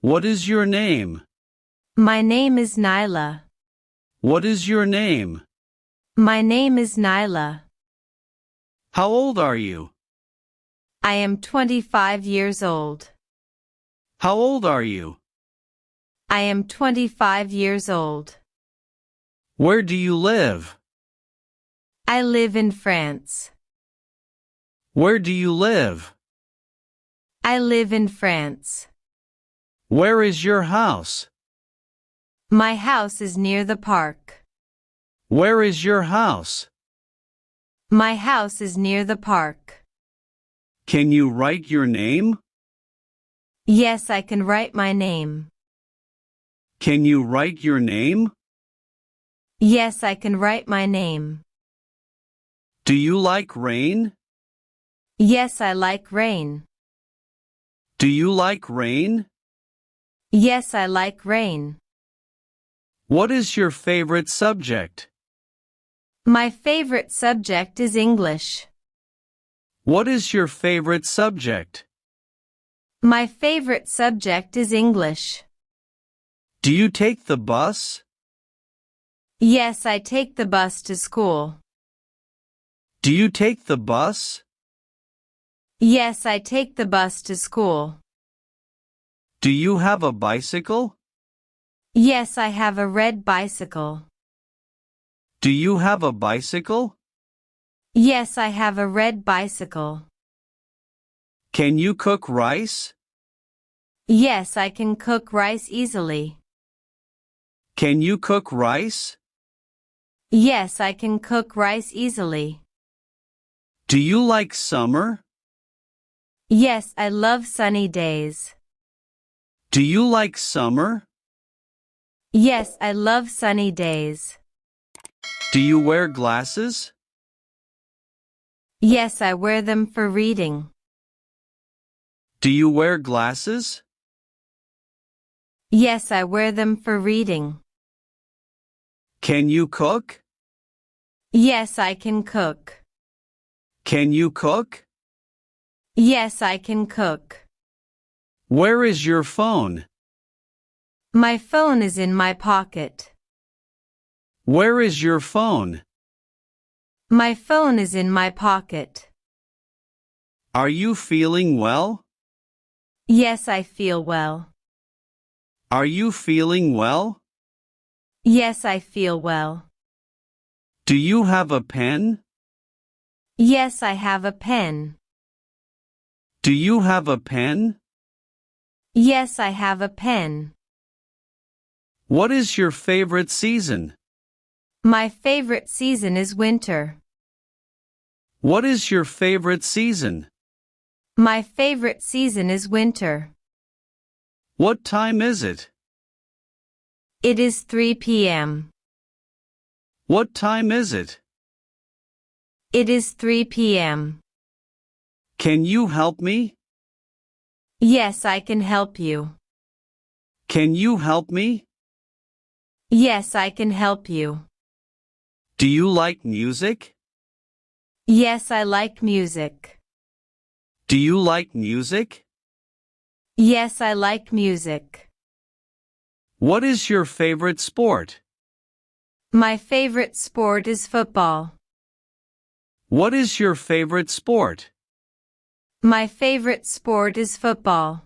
What is your name? My name is Nyla. What is your name? My name is Nyla. How old are you? I am 25 years old. How old are you? I am 25 years old. Where do you live? I live in France. Where do you live? I live in France. Where is your house? My house is near the park. Where is your house? My house is near the park. Can you write your name? Yes, I can write my name. Can you write your name? Yes, I can write my name. Do you like rain? Yes, I like rain. Do you like rain? Yes, I like rain. What is your favorite subject? My favorite subject is English. What is your favorite subject? My favorite subject is English. Do you take the bus? Yes, I take the bus to school. Do you take the bus? Yes, I take the bus to school. Do you have a bicycle? Yes, I have a red bicycle. Do you have a bicycle? Yes, I have a red bicycle. Can you cook rice? Yes, I can cook rice easily. Can you cook rice? Yes, I can cook rice easily. Do you like summer? Yes, I love sunny days. Do you like summer? Yes, I love sunny days. Do you wear glasses? Yes, I wear them for reading. Do you wear glasses? Yes, I wear them for reading. Can you cook? Yes, I can cook. Can you cook? Yes, I can cook. Where is your phone? My phone is in my pocket. Where is your phone? My phone is in my pocket. Are you feeling well? Yes, I feel well. Are you feeling well? Yes, I feel well. Do you have a pen? Yes, I have a pen. Do you have a pen? Yes, I have a pen. What is your favorite season? My favorite season is winter. What is your favorite season? My favorite season is winter. What time is it? It is 3 p.m. What time is it? It is 3 p.m. Can you help me? Yes, I can help you. Can you help me? Yes, I can help you. Do you like music? Yes, I like music. Do you like music? Yes, I like music. What is your favorite sport? My favorite sport is football. What is your favorite sport? My favorite sport is football.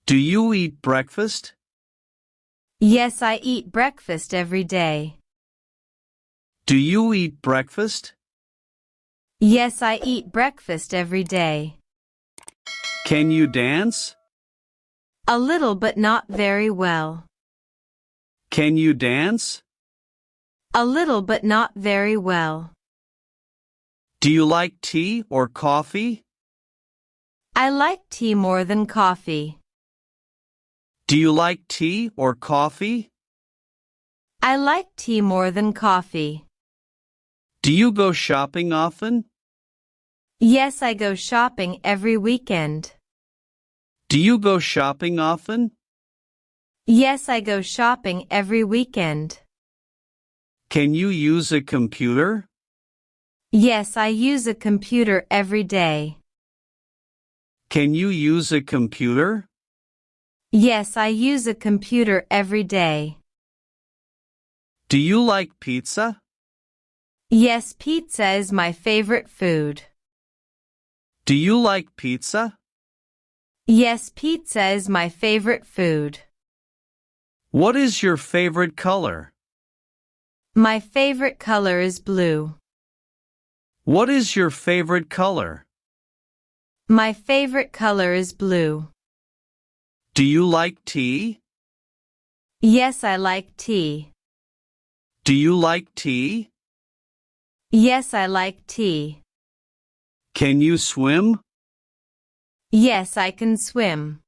Do you eat breakfast? Yes, I eat breakfast every day. Do you eat breakfast? Yes, I eat breakfast every day. Can you dance? A little but not very well. Can you dance? A little but not very well. Do you like tea or coffee? I like tea more than coffee. Do you like tea or coffee? I like tea more than coffee. Do you go shopping often? Yes, I go shopping every weekend. Do you go shopping often? Yes, I go shopping every weekend. Can you use a computer? Yes, I use a computer every day. Can you use a computer? Yes, I use a computer every day. Do you like pizza? Yes, pizza is my favorite food. Do you like pizza? Yes, pizza is my favorite food. What is your favorite color? My favorite color is blue. What is your favorite color? My favorite color is blue. Do you like tea? Yes, I like tea. Do you like tea? Yes, I like tea. Can you swim? Yes, I can swim.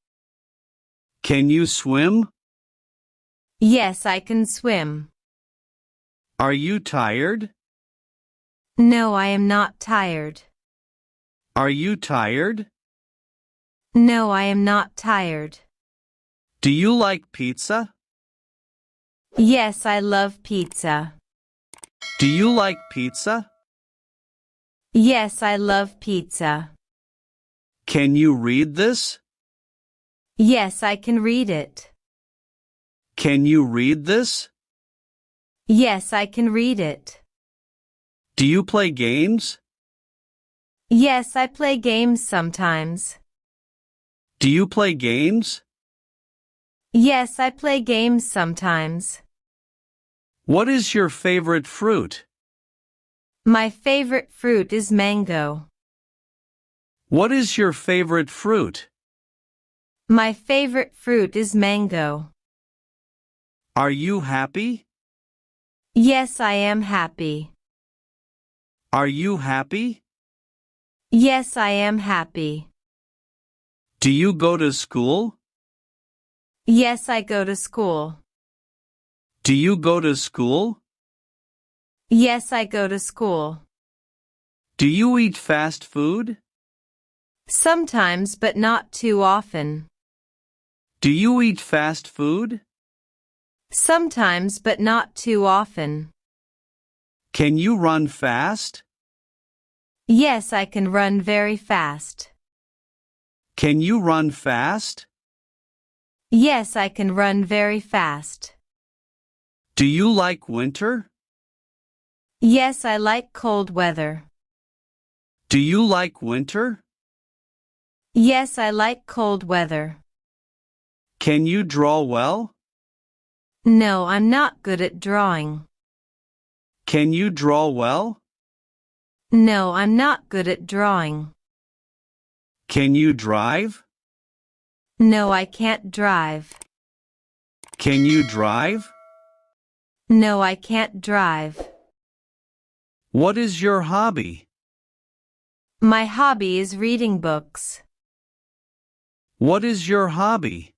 Can you swim? Yes, I can swim. Are you tired? No, I am not tired. Are you tired? No, I am not tired. Do you like pizza? Yes, I love pizza. Do you like pizza? Yes, I love pizza. Can you read this? Yes, I can read it. Can you read this? Yes, I can read it. Do you play games? Yes, I play games sometimes. Do you play games? Yes, I play games sometimes. What is your favorite fruit? My favorite fruit is mango. What is your favorite fruit? My favorite fruit is mango. Are you happy? Yes, I am happy. Are you happy? Yes, I am happy. Do you go to school? Yes, I go to school. Do you go to school? Yes, I go to school. Do you eat fast food? Sometimes, but not too often. Do you eat fast food? Sometimes, but not too often. Can you run fast? Yes, I can run very fast. Can you run fast? Yes, I can run very fast. Do you like winter? Yes, I like cold weather. Do you like winter? Yes, I like cold weather. Can you draw well? No, I'm not good at drawing. Can you draw well? No, I'm not good at drawing. Can you drive? No, I can't drive. Can you drive? No, I can't drive. What is your hobby? My hobby is reading books. What is your hobby?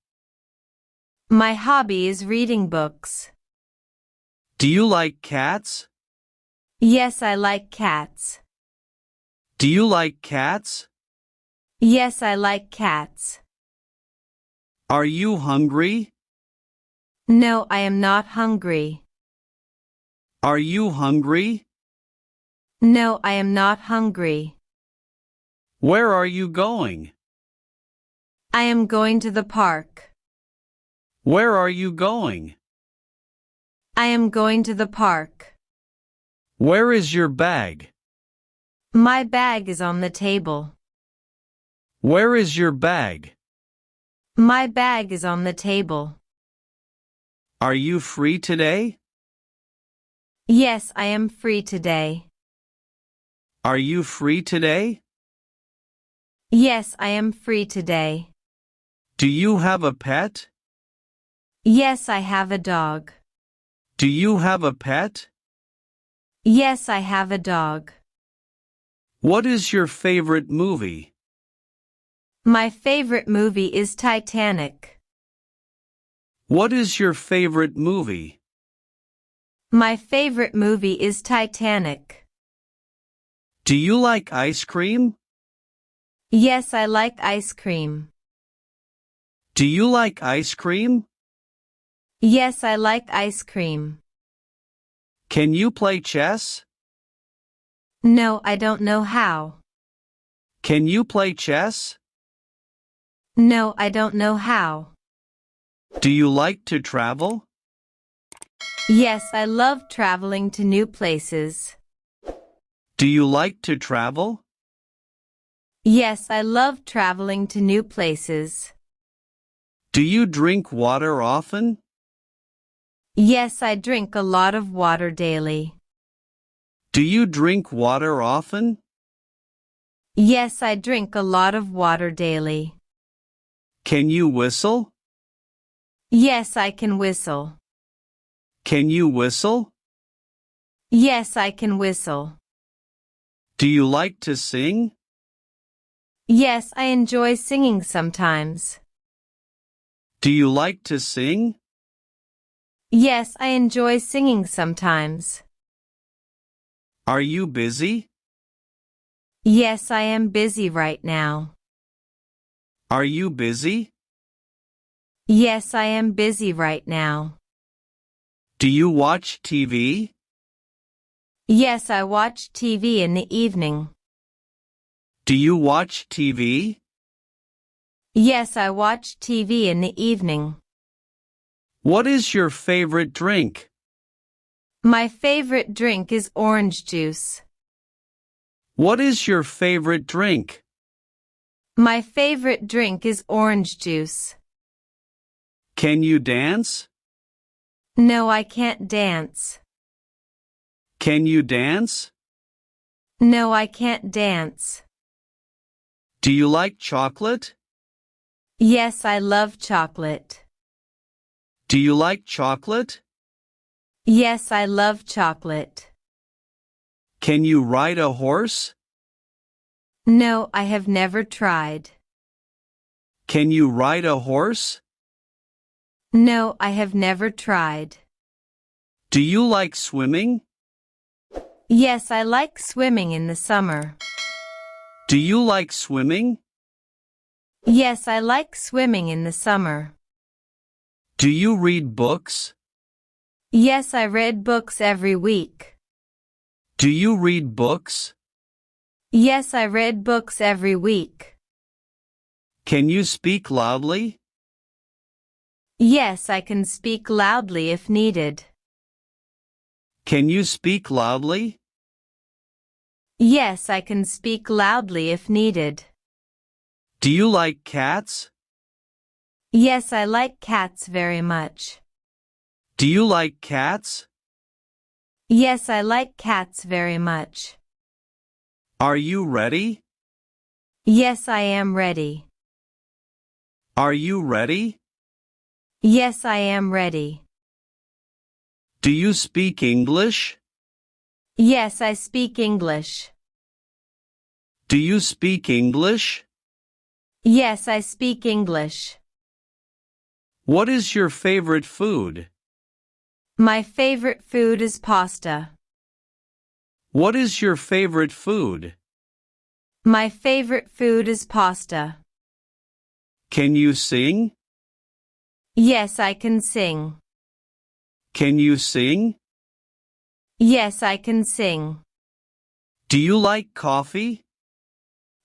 My hobby is reading books. Do you like cats? Yes, I like cats. Do you like cats? Yes, I like cats. Are you hungry? No, I am not hungry. Are you hungry? No, I am not hungry. Where are you going? I am going to the park. Where are you going? I am going to the park. Where is your bag? My bag is on the table. Where is your bag? My bag is on the table. Are you free today? Yes, I am free today. Are you free today? Yes, I am free today. Do you have a pet? Yes, I have a dog. Do you have a pet? Yes, I have a dog. What is your favorite movie? My favorite movie is Titanic. What is your favorite movie? My favorite movie is Titanic. Do you like ice cream? Yes, I like ice cream. Do you like ice cream? Yes, I like ice cream. Can you play chess? No, I don't know how. Can you play chess? No, I don't know how. Do you like to travel? Yes, I love traveling to new places. Do you like to travel? Yes, I love traveling to new places. Do you drink water often? Yes, I drink a lot of water daily. Do you drink water often? Yes, I drink a lot of water daily. Can you whistle? Yes, I can whistle. Can you whistle? Yes, I can whistle. Do you like to sing? Yes, I enjoy singing sometimes. Do you like to sing? Yes, I enjoy singing sometimes. Are you busy? Yes, I am busy right now. Are you busy? Yes, I am busy right now. Do you watch TV? Yes, I watch TV in the evening. Do you watch TV? Yes, I watch TV in the evening. What is your favorite drink? My favorite drink is orange juice. What is your favorite drink? My favorite drink is orange juice. Can you dance? No, I can't dance. Can you dance? No, I can't dance. Do you like chocolate? Yes, I love chocolate. Do you like chocolate? Yes, I love chocolate. Can you ride a horse? No, I have never tried. Can you ride a horse? No, I have never tried. Do you like swimming? Yes, I like swimming in the summer. Do you like swimming? Yes, I like swimming in the summer. Do you read books? Yes, I read books every week. Do you read books? Yes, I read books every week. Can you speak loudly? Yes, I can speak loudly if needed. Can you speak loudly? Yes, I can speak loudly if needed. Do you like cats? Yes, I like cats very much. Do you like cats? Yes, I like cats very much. Are you ready? Yes, I am ready. Are you ready? Yes, I am ready. Do you speak English? Yes, I speak English. Do you speak English? Yes, I speak English. What is your favorite food? My favorite food is pasta. What is your favorite food? My favorite food is pasta. Can you sing? Yes, I can sing. Can you sing? Yes, I can sing. Do you like coffee?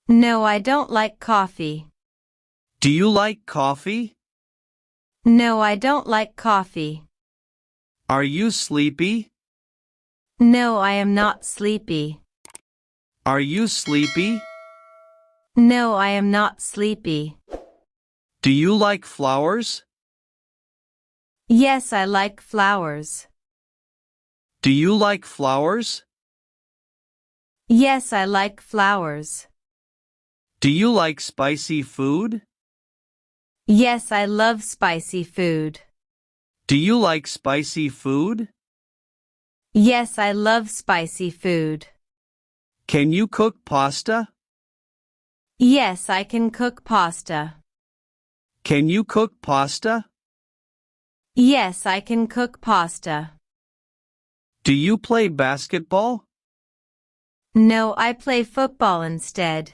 No, I don't like coffee. Do you like coffee? No, I don't like coffee. Are you sleepy? No, I am not sleepy. Are you sleepy? No, I am not sleepy. Do you like flowers? Yes, I like flowers. Do you like flowers? Yes, I like flowers. Do you like spicy food? Yes, I love spicy food. Do you like spicy food? Yes, I love spicy food. Can you cook pasta? Yes, I can cook pasta. Can you cook pasta? Yes, I can cook pasta. Do you play basketball? No, I play football instead.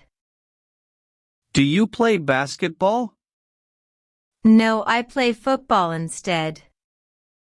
Do you play basketball? No, I play football instead.